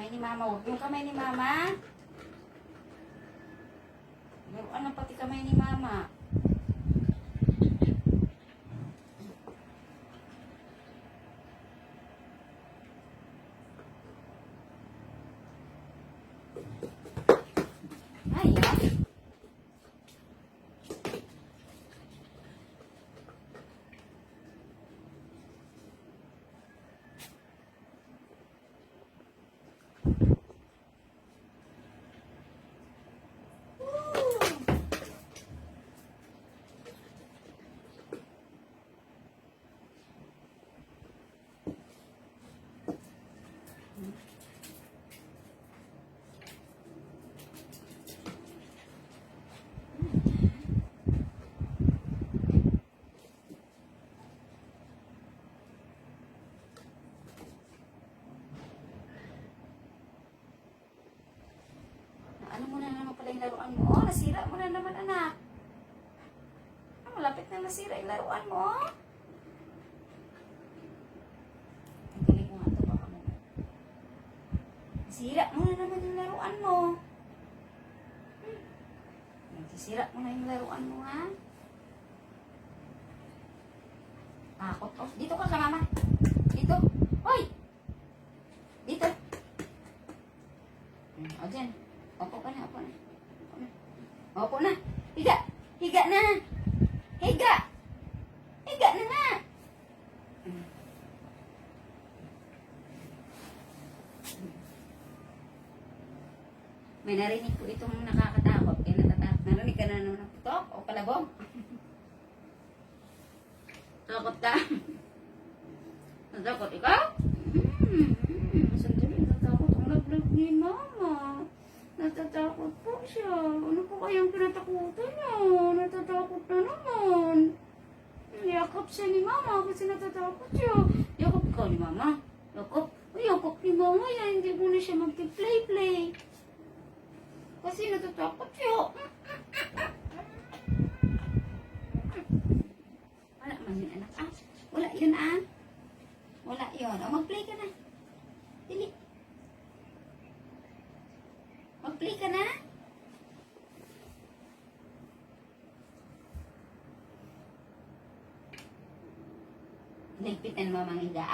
Kamay ni mama. Huwag yung kamay ni mama. Laruan na pati kamay ni mama. Ay, ano mo na naman pala yung laruan mo? Oh, nasira mo na naman, anak. Ah, malapit na nasira yung laruan mo. Ang galing mo nga ito, baka mo. Nasira mo na naman yung laruan mo. Nagsisira mo na yung laruan mo, ha? Takot. Oh, dito ka sa mama. Dito. Hoy! Dito. O, dyan. Opo ka na, opo na. Opo na. Opo na. Higa. Higa na. Higa. Higa na nga. May narinig ko itong nakakatakot. Kaya natatakot. Narinig ka na naman ng putok o palabog. Takot ka. Natakot ikaw? Sandali, natakot ang laglag ni mama. Natatakot po siya. Ano po kayang pinatakutan niya? Natatakot na naman. Yakap siya ni mama kasi natatakot siya. Yakap ikaw ni mama. Yakap. Yakap ni mama yan. Hindi mo na siya magti-play-play. Kasi natatakot siya. Wala man yun, anak. Ah, wala yun, ah. Wala yun. O, mag-play ka na. Dili. Mag-play ka na. Ligpit na mamang higa.